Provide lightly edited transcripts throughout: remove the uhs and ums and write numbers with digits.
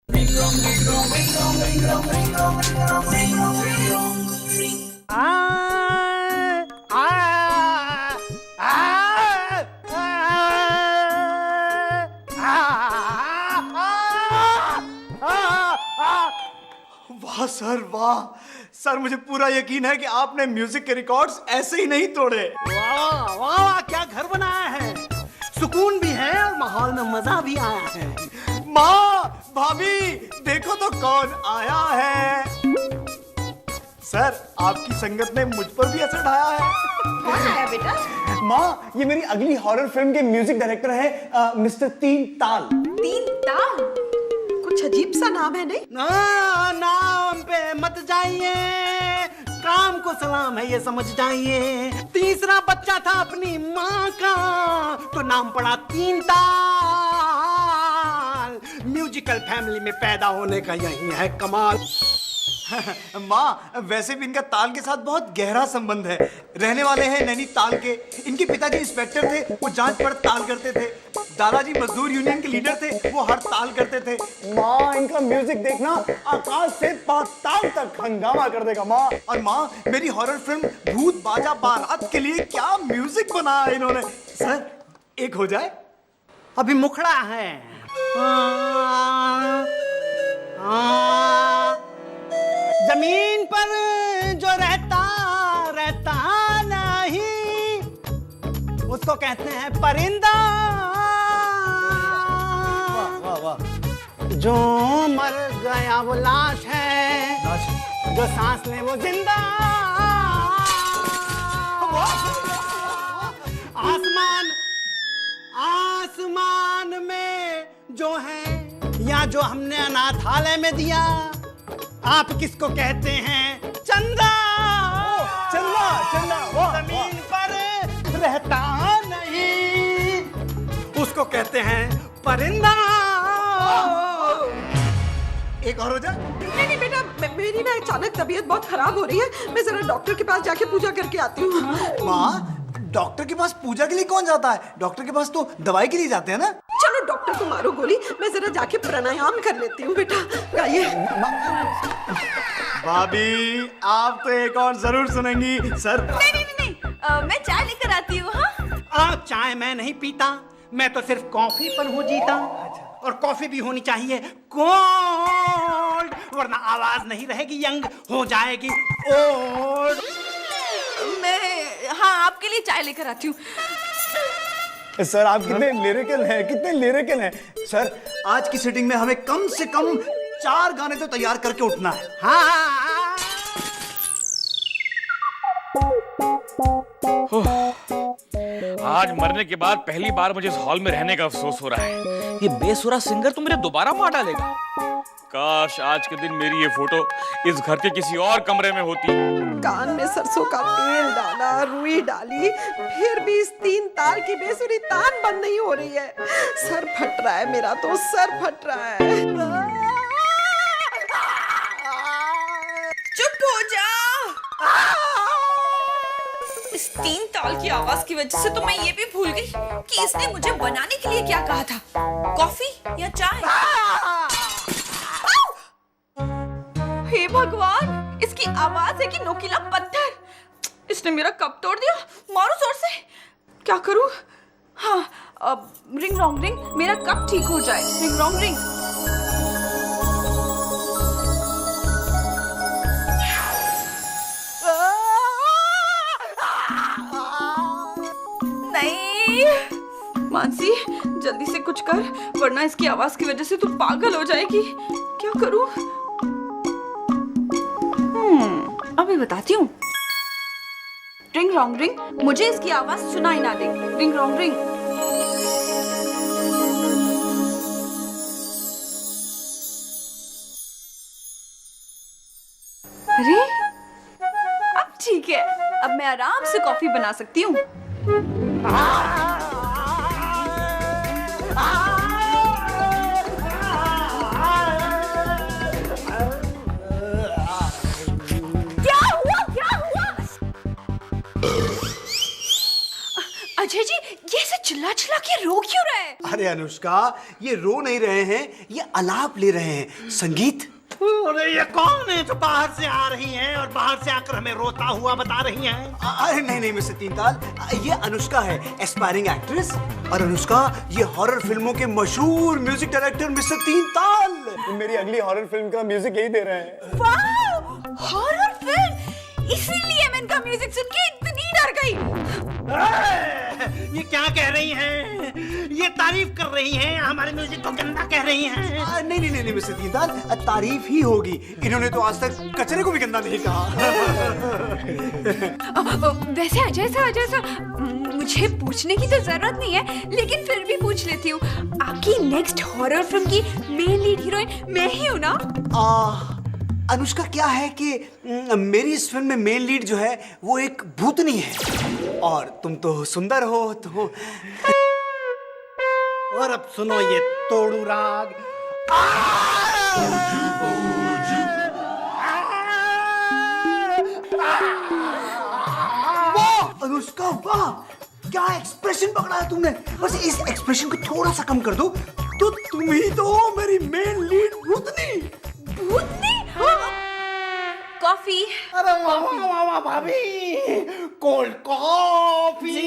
वाह सर वाह सर, मुझे पूरा यकीन है कि आपने म्यूजिक के रिकॉर्ड्स ऐसे ही नहीं तोड़े। वाह वाह, क्या घर बनाया है, सुकून भी है और माहौल में मजा भी आया है। माँ भाभी देखो तो कौन आया है। सर आपकी संगत ने मुझ पर भी असर ढाया है। कौन है बेटा? माँ ये मेरी अगली हॉरर फिल्म के म्यूजिक डायरेक्टर है मिस्टर तीन ताल। तीन ताल? कुछ अजीब सा नाम है नहीं? नाम पे मत जाइए, काम को सलाम है ये समझ जाइए। तीसरा बच्चा था अपनी माँ का तो नाम पड़ा तीन ताल। म्यूजिकल फैमिली में पैदा होने का यही है कमाल। माँ वैसे भी इनका ताल के साथ बहुत गहरा संबंध है। रहने वाले हैं नैनीताल के। इनके पिताजी इंस्पेक्टर थे, वो जांच पड़ताल करते थे। दादाजी मजदूर यूनियन के लीडर थे, वो हड़ताल करते थे। माँ इनका म्यूजिक देखना आकाश से पाताल तक हंगामा कर देगा माँ। और माँ मेरी हॉरर फिल्म भूत बाजा बारात के लिए क्या म्यूजिक बनाया इन्होंने। सर एक हो जाए? अभी मुखड़ा है। जमीन पर जो रहता नहीं उसको कहते हैं परिंदा। वाह वाह। जो मर गया वो लाश है, जो सांस ले वो जिंदा। आसमान आसमान में जो है या जो हमने अनाथालय में दिया, आप किसको कहते हैं? चंदा। चंदा चंदा। जमीन पर रहता नहीं उसको कहते हैं परिंदा। एक और हो जाए? नहीं नहीं बेटा, मेरी ना अचानक तबीयत बहुत खराब हो रही है। मैं जरा डॉक्टर के पास जाके पूजा करके आती हूँ। माँ डॉक्टर के पास पूजा के लिए कौन जाता है? डॉक्टर के पास तो दवाई के लिए जाते हैं ना। चलो डॉक्टर को मारो गोली, मैं जरा जाके प्राणायाम कर लेती हूँ। बेटा गाइए। भाभी आप तो एक और जरूर सुनेंगी। सर नहीं नहीं नहीं, मैं चाय लेकर आती हूँ। हाँ चाय मैं नहीं पीता, मैं तो सिर्फ कॉफी पर हूँ जीता। और कॉफी भी होनी चाहिए कोल्ड, वरना आवाज नहीं रहेगी, यंग हो जाएगी ओल्ड। हाँ आपके लिए चाय लेकर आती हूँ। सर आप कितने लिरिकल हैं, कितने लिरिकल हैं। सर आज की सीटिंग में हमें कम से कम 4 गाने तो तैयार करके उठना है। हाँ आज मरने के बाद पहली बार मुझे इस हॉल में रहने का अफसोस हो रहा है। ये बेसुरा सिंगर तो मुझे दोबारा मार डालेगा। काश आज के दिन मेरी ये फोटो इस घर के किसी और कमरे में होती। कान में सरसों का तेल डाला, रुई डाली, फिर भी इस तीन तार की बेसुरी तान बंद नहीं हो रही है। सर फट रहा है मेरा, तो सर फट रहा है। चुप हो जा। इस तीन ताल की आवाज की वजह से तो मैं ये भी भूल गई कि इसने मुझे बनाने के लिए क्या कहा था, कॉफी या चाय। हे भगवान, इसकी आवाज है कि नोकीला पत्थर। इसने मेरा कप तोड़ दिया। मारो जोर से। क्या करूं? हाँ अब रिंग रॉन्ग रिंग, मेरा कप ठीक हो जाए। Ring wrong ring. नहीं मानसी, जल्दी से कुछ कर, वरना इसकी आवाज की वजह से तू पागल हो जाएगी। क्या करूं? अभी बताती हूँ। रिंग रॉन्ग रिंग, मुझे इसकी आवाज सुनाई ना दे। Ring wrong ring. अरे अब ठीक है, अब मैं आराम से कॉफी बना सकती हूँ। अजय जी, ये ऐसे चिल्ला चिल्ला के रो क्यों रहे हैं? अरे अनुष्का, ये रो नहीं रहे हैं, ये आलाप ले रहे हैं, संगीत। अरे ये कौन है जो बाहर से आ रही हैं और बाहर से आकर हमें रोता हुआ बता रही हैं? अरे नहीं मिस्टर तीनताल, ये अनुष्का है, एस्पायरिंग एक्ट्रेस। और अनुष्का, ये हॉरर फिल्मों के मशहूर म्यूजिक डायरेक्टर मिस्टर तीनताल मेरी अगली हॉरर फिल्म का म्यूजिक यही दे रहे हैं। वाह, हॉरर फिल्म! इसीलिए मैं इनका म्यूजिक सुन के इतनी डर गई। ये क्या कह रही हैं? ये तारीफ कर रही हैं, हमारे म्यूजिक को गंदा कह रही हैं। नहीं मिस्टर तीनताल, तारीफ ही होगी। इन्होंने तो आज तक कचरे को भी गंदा नहीं कहा। वैसे अजय सर, मुझे पूछने की तो जरूरत नहीं है, लेकिन फिर भी पूछ लेती हूँ, आपकी नेक्स्ट हॉरर फिल्म की मेन लीड हीरोइन मैं ही हूँ ना? अनुष्का, क्या है कि मेरी इस फिल्म में मेन लीड जो है वो एक भूतनी है, और तुम तो सुंदर हो तो। और अब सुनो ये तोड़ू राग। वाह अनुष्का, वाह, क्या एक्सप्रेशन पकड़ा है तुमने। बस इस एक्सप्रेशन को थोड़ा सा कम कर दो तो तुम ही तो हो मेरी मेन लीड भूतनी। भूतनी? कॉफी। अरे वाह भाभी, कोल्ड कॉफी।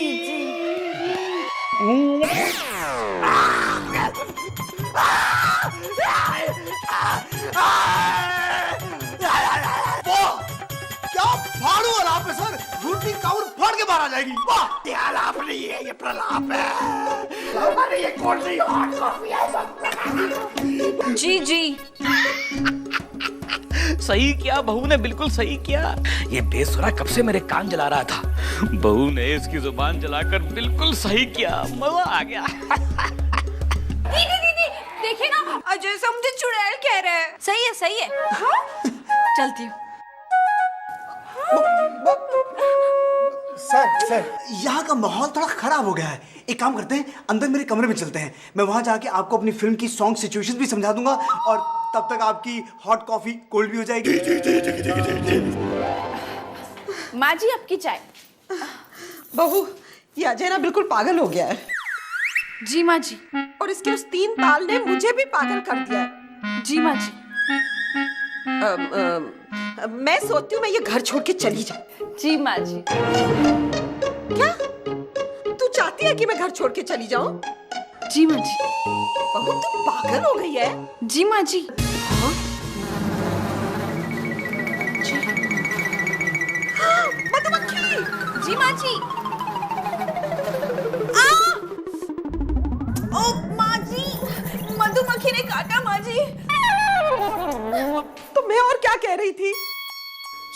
क्या फाड़ू आलाप है सर, भूतनी काउर फाड़ के बाहर आ जाएगी। वाह, ये आलाप नहीं है, ये प्रलाप है। अरे ये कोल्ड ड्रिंक हॉट कॉफी है। जी सही किया बहू ने, बिल्कुल सही किया। ये बेसुरा कब से मेरे कान जला रहा था, बहू ने इसकी जुबान जलाकर बिल्कुल सही किया, मजा आ गया। दीदी, देखिए ना, अजय सर मुझे चुड़ैल कह रहे हैं। सही है। हाँ? चलती हूँ। सर, यहाँ का माहौल थोड़ा खराब हो गया है। एक काम करते हैं, अंदर मेरे कमरे में चलते हैं। मैं वहां जाके आपको अपनी फिल्म की सॉन्ग सिचुएशन भी समझा दूंगा, और तब तक आपकी हॉट कॉफी कोल्ड भी हो जाएगी। माँ जी, आपकी चाय। बहू, ये अजय ना बिल्कुल पागल हो गया है। जी माँ जी। और इसके उस 3 ताल ने मुझे भी पागल कर दिया है। जी माँ जी। मैं सोचती हूँ मैं ये घर छोड़ के चली जाऊं। जी माँ जी। क्या तू चाहती है कि मैं घर छोड़ के चली जाऊं? जी माँ जी। बहू, तू पागल हो गई है। जी माँ जी। मधुमक्खी। जी माँ जी। ओ माँ जी, मधुमक्खी ने काटा माँ जी। तो मैं और क्या कह रही थी?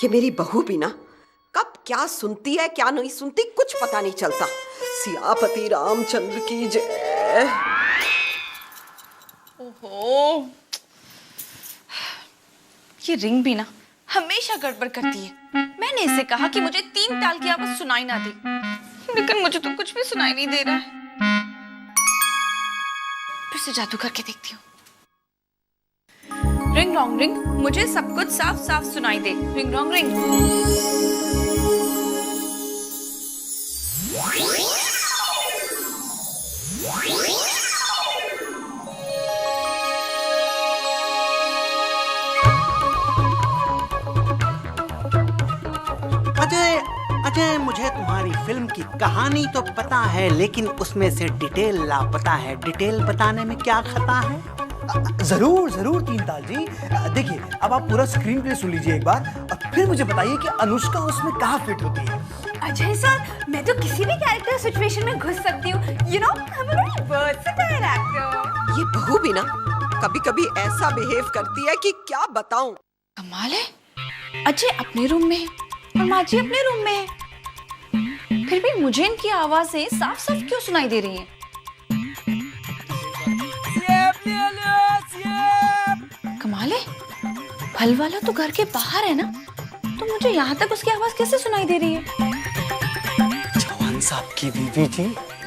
ये मेरी बहू भी ना कब क्या सुनती है क्या नहीं सुनती कुछ पता नहीं चलता। सियापति रामचंद्र की जय। ओहो, ये रिंग भी ना हमेशा गड़बड़ करती है। मैंने इसे कहा कि मुझे 3 ताल की आवाज सुनाई ना दे, लेकिन मुझे तो कुछ भी सुनाई नहीं दे रहा है। फिर से जादू करके देखती हूँ। रिंग रॉन्ग रिंग, मुझे सब कुछ साफ साफ सुनाई दे। Ring wrong ring. अजय, मुझे तुम्हारी फिल्म की कहानी तो पता है, लेकिन उसमें से डिटेल लापता है। डिटेल बताने में क्या खता है? जरूर तीनताल जी। देखिए, अब आप पूरा स्क्रीन प्ले सुन लीजिए एक बार, और फिर मुझे बताइए कि अनुष्का उसमें कहाँ फिट होती है। अजय सर, मैं तो किसी भी कैरेक्टर सिचुएशन में घुस सकती हूँ। You know, I'm a very versatile actor. ये बहू भी ना कभी-कभी ऐसा बिहेव करती है कि क्या बताऊं। कमाल है, अजय अपने रूम में है और माँ जी अपने रूम में है, फिर भी मुझे इनकी आवाजें साफ साफ क्यों सुनाई दे रही हैं? कमाल है, फल वाला तो घर के बाहर है ना, तो मुझे यहाँ तक उसकी आवाज कैसे सुनाई दे रही है? जवान साहब की बीवी जी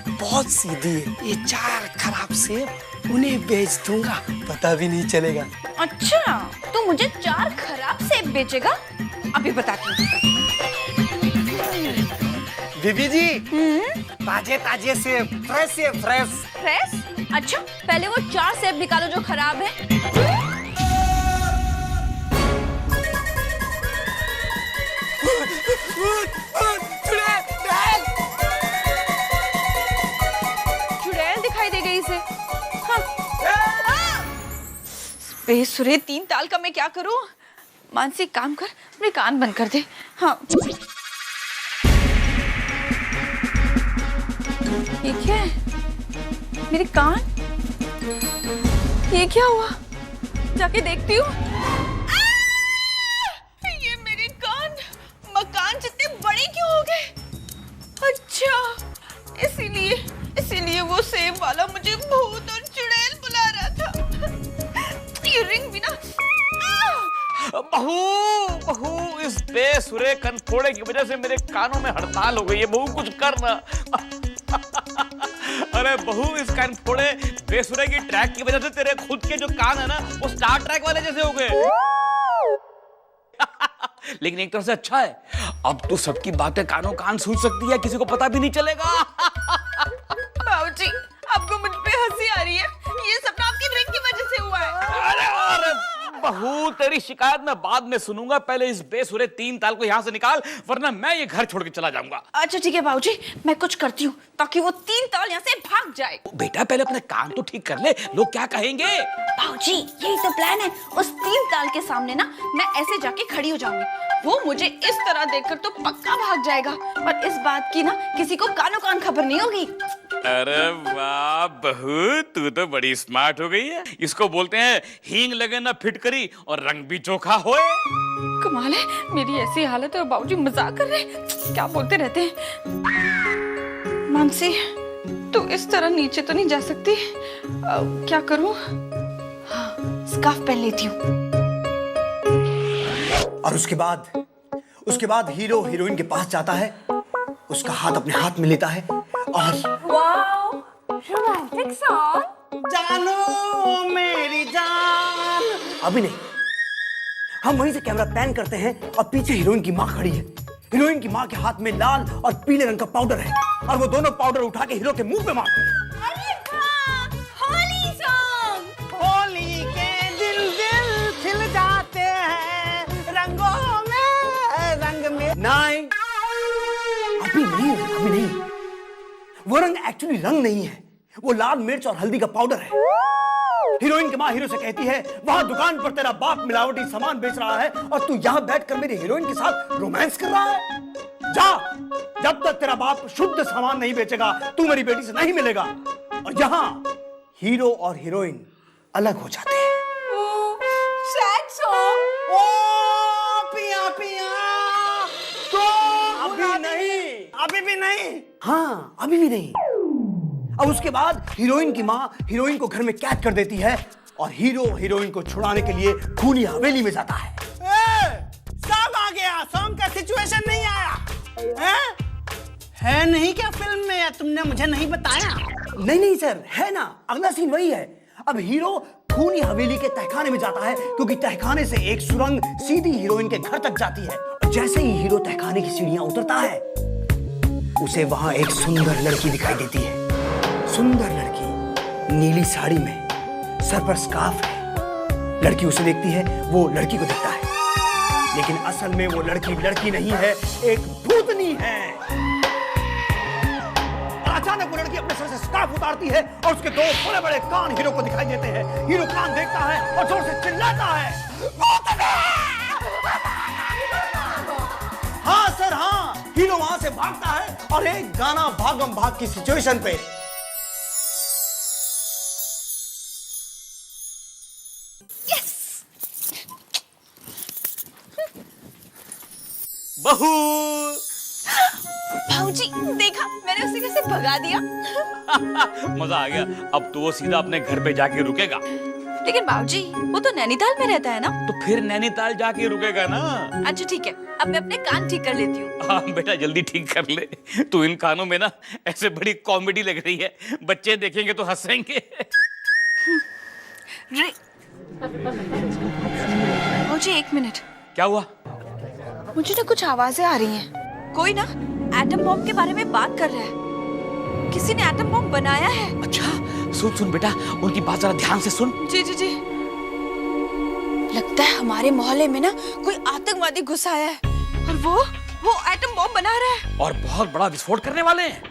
बहुत सीधी है। ये 4 खराब सेब उन्हें बेच दूंगा, पता भी नहीं चलेगा। अच्छा, तो मुझे 4 खराब सेब बेचेगा? अभी बताती हूँ। बीबी जी, ताजे ताजे सेब, फ्रेश सेब, फ्रेश। फ्रेश? अच्छा पहले वो 4 सेब निकालो जो खराब है। चुड़ैल दिखाई दे गई इसे। हाँ। बेसुरे 3 ताल का मैं क्या करूं? मानसी काम कर, अपने कान बंद कर दे। हाँ ये क्या है? मेरे कान? ये क्या हुआ? जाके देखती हूँ। ये मेरे कान मकान जितने बड़े क्यों हो गए? अच्छा इसीलिए वो सेब वाला मुझे भूत और चुड़ैल बुला रहा था। ये रिंग भी ना। बहू इस बेसुरे कनफोड़े की वजह से मेरे कानों में हड़ताल हो गई है। बहू कुछ करना। अरे बहू इस कनफोड़े बेसुरे की ट्रैक की वजह से तेरे खुद के जो कान है ना वो स्टार ट्रैक वाले जैसे हो गए। लेकिन एक तरह से अच्छा है, अब तू सबकी बातें कानों कान सुन सकती है, किसी को पता भी नहीं चलेगा। बाबूजी आपको मुझ पे हंसी आ रही है? ये सब ना आपकी रिंग की वजह से हुआ है। अरे बहू तेरी शिकायत मैं बाद में सुनूंगा, पहले इस बेसुरे 3 ताल को यहाँ से निकाल वरना मैं ये घर छोड़ के चला जाऊंगा। अच्छा ठीक है बाबूजी, मैं कुछ करती हूँ ताकि वो 3 ताल यहाँ से भाग जाए। बेटा पहले अपने कान तो ठीक कर ले, लोग क्या कहेंगे। बाबूजी यही तो प्लान है। उस 3 ताल के सामने ना मैं ऐसे जाके खड़ी हो जाऊंगी, वो मुझे इस तरह देखकर तो पक्का भाग जाएगा और इस बात की ना किसी को कानों कान खबर नहीं होगी। अरे वाह बहू तू तो बड़ी स्मार्ट हो गई है। इसको बोलते हैं हींग लगे ना फिटकरी और रंग भी चोखा होए। कमाल है, मेरी ऐसी हालत है और बाबूजी मजाक कर रहे हैं, क्या बोलते रहते हैं। मानसी तू इस तरह नीचे तो नहीं जा सकती, क्या करूं? हाँ स्कार्फ पहन लेती हूँ। और उसके बाद हीरो हीरोइन के पास जाता है, उसका हाथ अपने हाथ में लेता है और वाओ रोमांटिक सॉन्ग। जानो मेरी जान। अभी नहीं, हम वहीं से कैमरा पैन करते हैं और पीछे हीरोइन की माँ खड़ी है। हीरोइन की माँ के हाथ में लाल और पीले रंग का पाउडर है और वो दोनों पाउडर उठा के हीरो के मुंह पे मारती है। अरे वाह होली सॉन्ग। होली के दिल खिल जाते हैं रंगों में रंग में। नहीं अभी नहीं, वो रंग एक्चुअली रंग नहीं है, वो लाल मिर्च और हल्दी का पाउडर है। हीरोइन की माँ हीरो से कहती है वहां दुकान पर तेरा बाप मिलावटी सामान बेच रहा है और तू यहाँ बैठकर मेरी हीरोइन के साथ रोमांस कर रहा है। जा, जब तक तेरा बाप शुद्ध सामान नहीं बेचेगा तू मेरी बेटी से नहीं मिलेगा। और यहाँ हीरो और हीरोइन अलग हो जाते हैं। Sad song. ओ पिया पिया तो अभी भी नहीं। हाँ अभी भी नहीं। अब उसके बाद हीरोइन की माँ हीरोइन को घर में कैद कर देती है और हीरो हीरोइन को छुड़ाने के लिए खूनी हवेली में जाता है। सब आ गया, सॉन्ग का सिचुएशन नहीं आया है नहीं क्या फिल्म में? तुमने मुझे नहीं बताया। नहीं सर, है ना, अगला सीन वही है। अब हीरो खूनी हवेली के तहखाने में जाता है क्योंकि तहखाने से एक सुरंग सीधी हीरोइन के घर तक जाती है। जैसे ही हीरो तहखाने की सीढ़ियां उतरता है उसे वहां एक सुंदर लड़की दिखाई देती है। सुंदर लड़की नीली साड़ी में, सर पर स्कार्फ है। लड़की उसे देखती है, वो लड़की को देखता है, लेकिन असल में वो लड़की नहीं है, एक भूतनी है। अचानक वो लड़की अपने सर से स्कार्फ उतारती है और उसके 2 बड़े बड़े कान हीरो को दिखाई देते हैं। हीरो कान देखता है और जोर से चिल्लाता है हाँ सर हाँ। हीरो वहां से भागता है और एक गाना भागम भाग की सिचुएशन पे। बहू भाऊजी देखा मैंने उसे कैसे भगा दिया। मजा आ गया। अब तो वो सीधा अपने घर पे जाके रुकेगा। लेकिन बाबूजी वो तो नैनीताल में रहता है ना। तो फिर नैनीताल जाके रुकेगा ना। अच्छा ठीक है, अब मैं अपने कान ठीक कर लेती हूँ। हाँ बेटा जल्दी ठीक कर ले। तू इन कानों में ना ऐसे बड़ी कॉमेडी लग रही है, बच्चे देखेंगे तो हंसेंगे। बाबूजी 1 मिनट। क्या हुआ? मुझे ना कुछ आवाजें आ रही हैं। कोई ना एटम बॉम्ब के बारे में बात कर रहा है। किसी ने एटम बॉम्ब बनाया है। अच्छा सुन सुन बेटा, उनकी बात जरा ध्यान से सुन। जी जी जी। लगता है हमारे मोहल्ले में ना कोई आतंकवादी घुस आया है और वो एटम बॉम्ब बना रहा है और बहुत बड़ा विस्फोट करने वाले हैं।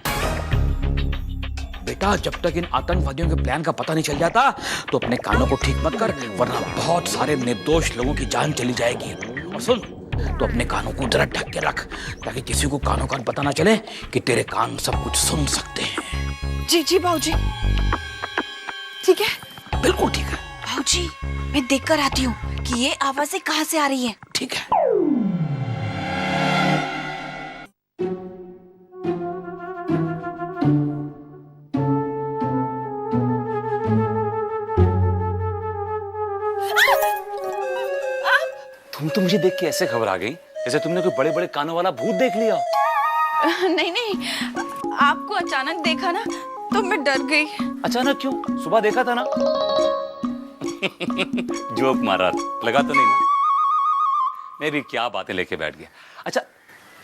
बेटा जब तक इन आतंकवादियों के प्लान का पता नहीं चल जाता तो अपने कानों को ठीक मत कर, वरना बहुत सारे निर्दोष लोगों की जान चली जाएगी। और सुन, तो अपने कानों को जरा ढक के रख ताकि किसी को कानों कान पता ना चले कि तेरे कान सब कुछ सुन सकते हैं। जी जी बाबूजी। ठीक है, बिल्कुल ठीक है। बाबूजी मैं देख कर आती हूँ कि ये आवाजें कहाँ से आ रही हैं। ठीक है। तुम तो मुझे देख के ऐसे खबर आ गई जैसे तुमने कोई बड़े बड़े कानों वाला भूत देख लिया। नहीं नहीं, आपको अचानक देखा ना तो मैं डर गई। अचानक क्यों? सुबह देखा था ना। जोक मारा, लगा तो नहीं ना? मैं भी क्या बातें लेके बैठ गया। अच्छा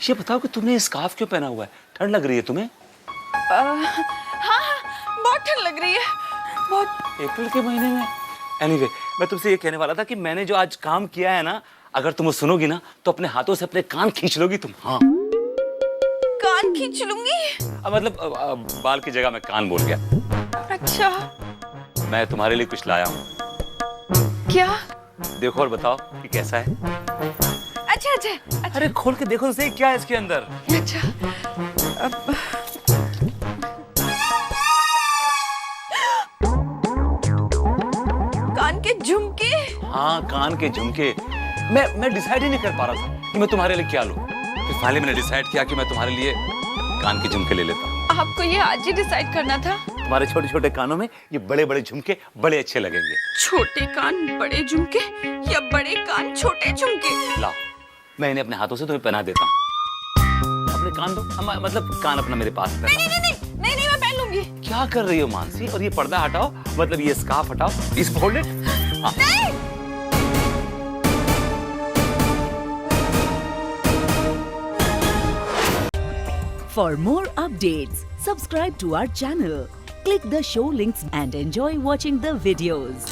ये बताओ कि तुमने स्कार्फ क्यों पहना हुआ है? ठंड लग रही है तुम्हें? हाँ, बहुत ठंड लग रही है, बहुत। अप्रैल के महीने में। एनीवे, मैं तुमसे ये कहने वाला था कि मैंने जो आज काम किया है ना, अगर तुम वो सुनोगी ना तो अपने हाथों से अपने कान खींच लोगी तुम। हाँ, कान खींच लूंगी? मतलब बाल की जगह मैं कान बोल गया। अच्छा। मैं तुम्हारे लिए कुछ लाया हूँ। क्या? देखो और बताओ कि कैसा है। अच्छा अच्छा अच्छा। अरे खोल के देखो तो सही, क्या है इसके अंदर। अच्छा। कान के झुमके? हाँ, कान के झुमके। मैं डिसाइड ही नहीं कर पा रहा था कि मैं तुम्हारे लिए क्या लूं। फिर फाइनली मैंने डिसाइड किया कि मैं तुम्हारे लिए कान के झुमके ले लेता हूँ। आपको ये आज ही डिसाइड करना था? तुम्हारे छोटे छोटे कानों में ये बड़े बड़े झुमके बड़े अच्छे लगेंगे। छोटे कान बड़े झुमके या बड़े कान छोटे झुमके? लाओ, मैं इन्हें अपने हाथों से तुम्हें पहना देता हूँ। अपने कान दो, मतलब कान अपना मेरे पास। नहीं नहीं नहीं नहीं नहीं, मैं पहन लूंगी। क्या कर रही हो मानसी? और ये पर्दा हटाओ, मतलब ये स्कार्फ हटाओ, इसको होल्ड इट। नहीं। For more updates, subscribe to our channel, click the show links and enjoy watching the videos.